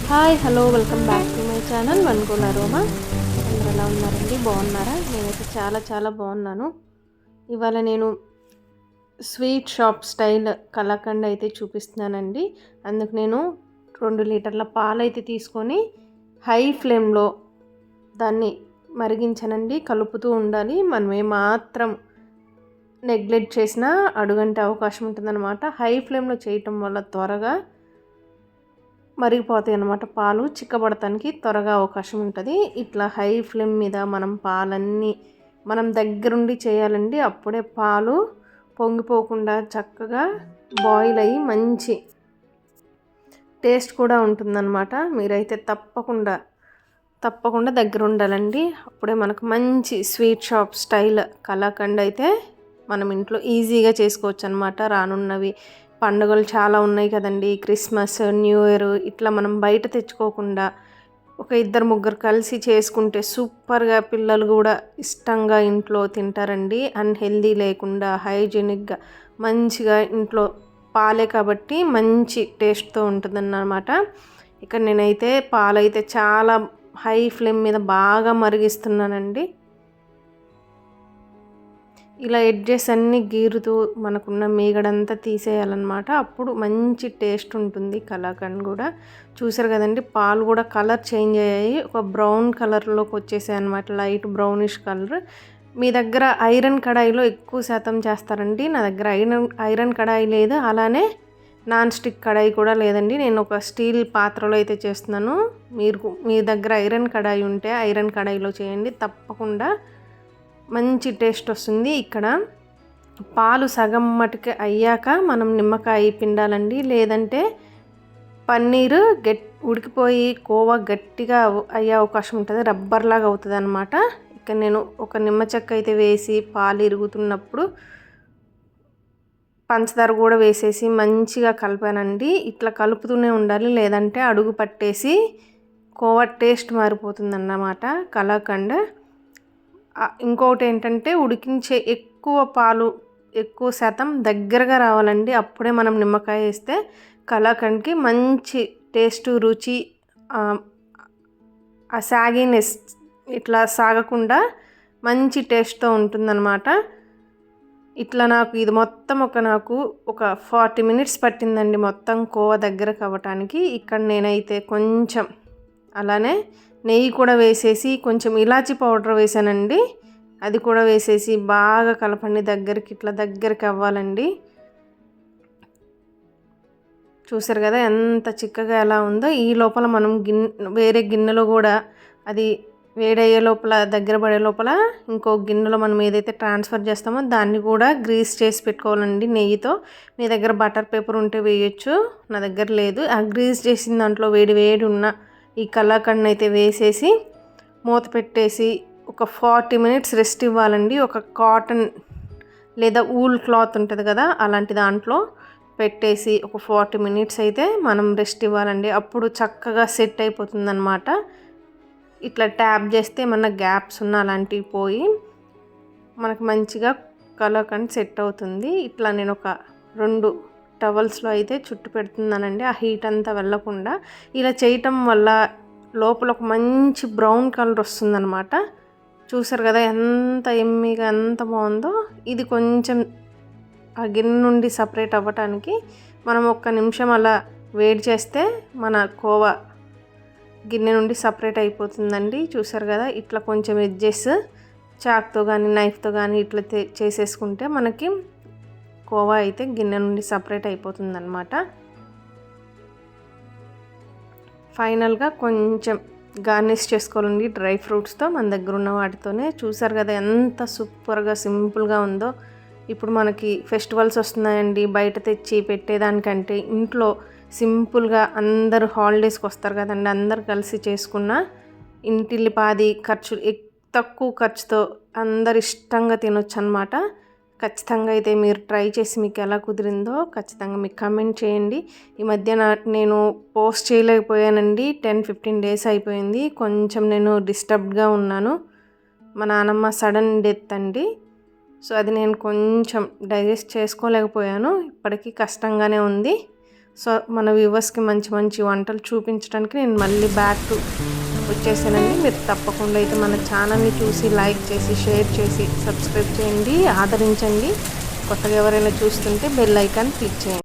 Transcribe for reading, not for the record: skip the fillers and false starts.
Hi hello welcome back to my channel వన్గోల్ aroma. అందరూ ఎలా ఉన్నారండి? బాగున్నారా? నేనైతే చాలా బాగున్నాను. ఇవాళ నేను స్వీట్ షాప్ స్టైల్ కలాకండ్ అయితే చూపిస్తున్నానండి. అందుకు నేను 2 లీటర్ల పాలు అయితే తీసుకొని హై ఫ్లేమ్లో దాన్ని మరిగించనండి. కలుపుతూ ఉండాలి. మనం ఏమాత్రం నెగ్లెక్ట్ చేసినా అడుగంటే అవకాశం ఉంటుందన్నమాట. హై ఫ్లేమ్లో చేయటం వల్ల త్వరగా మరిగిపోతాయి అన్నమాట. పాలు చిక్కబడటానికి త్వరగా అవకాశం ఉంటుంది. ఇట్లా హై ఫ్లేమ్ మీద మనం దగ్గరుండి చేయాలండి. అప్పుడే పాలు పొంగిపోకుండా చక్కగా బాయిల్ అయ్యి మంచి టేస్ట్ కూడా ఉంటుందన్నమాట. మీరైతే తప్పకుండా దగ్గర ఉండాలండి. అప్పుడే మనకు మంచి స్వీట్ షాప్ స్టైల్ కలాకండ్ అయితే మనం ఇంట్లో ఈజీగా చేసుకోవచ్చు అన్నమాట. రానున్నవి పండుగలు చాలా ఉన్నాయి కదండి. క్రిస్మస్, న్యూ ఇయర్ ఇట్లా మనం బయట తెచ్చుకోకుండా ఒక 2-3 కలిసి చేసుకుంటే సూపర్గా పిల్లలు కూడా ఇష్టంగా ఇంట్లో తింటారండి. అన్హెల్దీ లేకుండా హైజీనిక్గా మంచిగా ఇంట్లో పాలే కాబట్టి మంచి టేస్ట్తో ఉంటుందన్నమాట. ఇక్కడ నేనైతే పాలైతే చాలా హై ఫ్లేమ్ మీద బాగా మరిగిస్తున్నానండి. ఇలా ఎడ్జెస్ అన్నీ గీరుతూ మనకున్న మీగడంతా తీసేయాలన్నమాట. అప్పుడు మంచి టేస్ట్ ఉంటుంది కలాకండ్ కూడా. చూసారు కదండి, పాలు కూడా కలర్ చేంజ్ అయ్యాయి. ఒక బ్రౌన్ కలర్లోకి వచ్చేసాయి అనమాట, లైట్ బ్రౌనిష్ కలర్. మీ దగ్గర ఐరన్ కడాయిలో ఎక్కువ శాతం చేస్తారండి. నా దగ్గర ఐరన్ కడాయి లేదు, అలానే నాన్ స్టిక్ కడాయి కూడా లేదండి. నేను ఒక స్టీల్ పాత్రలో అయితే చేస్తున్నాను. మీ దగ్గర ఐరన్ కడాయి ఉంటే ఐరన్ కడాయిలో చేయండి, తప్పకుండా మంచి టేస్ట్ వస్తుంది. ఇక్కడ పాలు సగం మటుకు అయ్యాక మనం నిమ్మకాయ పిండాలండి. లేదంటే పన్నీరు ఉడికిపోయి కోవా గట్టిగా అయ్యే అవకాశం ఉంటుంది, రబ్బర్ లాగా అవుతుంది అనమాట. ఇక్కడ నేను ఒక నిమ్మ చెక్క అయితే వేసి పాలు ఇరుగుతున్నప్పుడు పంచదార కూడా వేసేసి మంచిగా కలిపానండి. ఇట్లా కలుపుతూనే ఉండాలి, లేదంటే అడుగు పట్టేసి కోవా టేస్ట్ మారిపోతుంది అన్నమాట కలాకండ్. ఇంకొకటి ఏంటంటే ఉడికించే ఎక్కువ శాతం దగ్గరగా రావాలండి. అప్పుడే మనం నిమ్మకాయ వేస్తే కలాకండ్కి మంచి టేస్ట్, రుచి, ఆ సాగినెస్ ఇట్లా సాగకుండా మంచి టేస్ట్తో ఉంటుందన్నమాట. ఇట్లా ఇది మొత్తం నాకు ఒక 40 మినిట్స్ పట్టిందండి మొత్తం కోవా దగ్గర అవ్వటానికి. ఇక్కడ నేనైతే కొంచెం అలానే నెయ్యి కూడా వేసేసి కొంచెం ఇలాచీ పౌడర్ వేసానండి. అది కూడా వేసేసి బాగా కలపండి, దగ్గరికి అవ్వాలండి. చూసారు కదా ఎంత చిక్కగా ఎలా ఉందో. ఈ లోపల మనం వేరే గిన్నెలో కూడా అది వేడయ్యే లోపల, దగ్గర పడే లోపల ఇంకో గిన్నెలో మనం ఏదైతే ట్రాన్స్ఫర్ చేస్తామో దాన్ని కూడా గ్రీస్ చేసి పెట్టుకోవాలండి నెయ్యితో. మీ దగ్గర బటర్ పేపర్ ఉంటే వేయచ్చు, నా దగ్గర లేదు. ఆ గ్రీస్ చేసిన దాంట్లో వేడి ఉన్న ఈ కలాకండ్ అయితే వేసేసి మూత పెట్టేసి ఒక 40 మినిట్స్ రెస్ట్ ఇవ్వాలండి. ఒక కాటన్ లేదా ఊల్ క్లాత్ ఉంటుంది కదా, అలాంటి దాంట్లో పెట్టేసి ఒక 40 మినిట్స్ అయితే మనం రెస్ట్ ఇవ్వాలండి. అప్పుడు చక్కగా సెట్ అయిపోతుంది అన్నమాట. ఇట్లా ట్యాప్ చేస్తే ఏమన్నా గ్యాప్స్ ఉన్న అలాంటివి పోయి మనకు మంచిగా కలాకండ్ సెట్ అవుతుంది. ఇట్లా నేను ఒక 2 టవల్స్లో అయితే చుట్టు పెడుతున్నానండి, ఆ హీట్ అంతా వెళ్ళకుండా. ఇలా చేయటం వల్ల లోపల ఒక మంచి బ్రౌన్ కలర్ వస్తుందన్నమాట. చూసారు కదా ఎంత ఎమ్మీగా ఎంత బాగుందో. ఇది కొంచెం ఆ గిన్నె నుండి సపరేట్ అవ్వటానికి మనం 1 నిమిషం అలా వేడి చేస్తే మన కోవా గిన్నె నుండి సపరేట్ అయిపోతుందండి. చూసారు కదా, ఇట్లా కొంచెం ఎడ్జెస్ చాక్తో కానీ నైఫ్తో కానీ ఇట్లా చేసేసుకుంటే మనకి కోవా అయితే గిన్నె నుండి సపరేట్ అయిపోతుందన్నమాట. ఫైనల్గా కొంచెం గార్నిష్ చేసుకోవాలండి డ్రై ఫ్రూట్స్తో, మన దగ్గర ఉన్న వాటితోనే. చూసారు కదా ఎంత సూపర్గా సింపుల్గా ఉందో. ఇప్పుడు మనకి ఫెస్టివల్స్ వస్తున్నాయండి, బయట తెచ్చి పెట్టేదానికంటే ఇంట్లో సింపుల్గా అందరూ హాలిడేస్కి వస్తారు కదండి, అందరు కలిసి చేసుకున్న ఇంటిల్లిపాది తక్కువ ఖర్చుతో అందరు ఇష్టంగా తినొచ్చు అనమాట. ఖచ్చితంగా అయితే మీరు ట్రై చేసి మీకు ఎలా కుదిరిందో ఖచ్చితంగా మీకు కమెంట్ చేయండి. ఈ మధ్య నేను పోస్ట్ చేయలేకపోయానండి, 10-15 డేస్ అయిపోయింది. కొంచెం నేను డిస్టర్బ్డ్గా ఉన్నాను. మా నాన్నమ్మ సడన్ డెత్ అండి. సో అది నేను కొంచెం డైజెస్ట్ చేసుకోలేకపోయాను, ఇప్పటికీ కష్టంగానే ఉంది. సో మన వ్యూవర్స్కి మంచి మంచి వంటలు చూపించడానికి నేను మళ్ళీ బ్యాక్ వచ్చేసానండి. మీరు తప్పకుండా అయితే మన ఛానల్ని చూసి లైక్ చేసి షేర్ చేసి సబ్స్క్రైబ్ చేయండి, ఆదరించండి. కొత్తగా ఎవరైనా చూస్తుంటే బెల్ ఐకాన్ క్లిక్ చేయండి.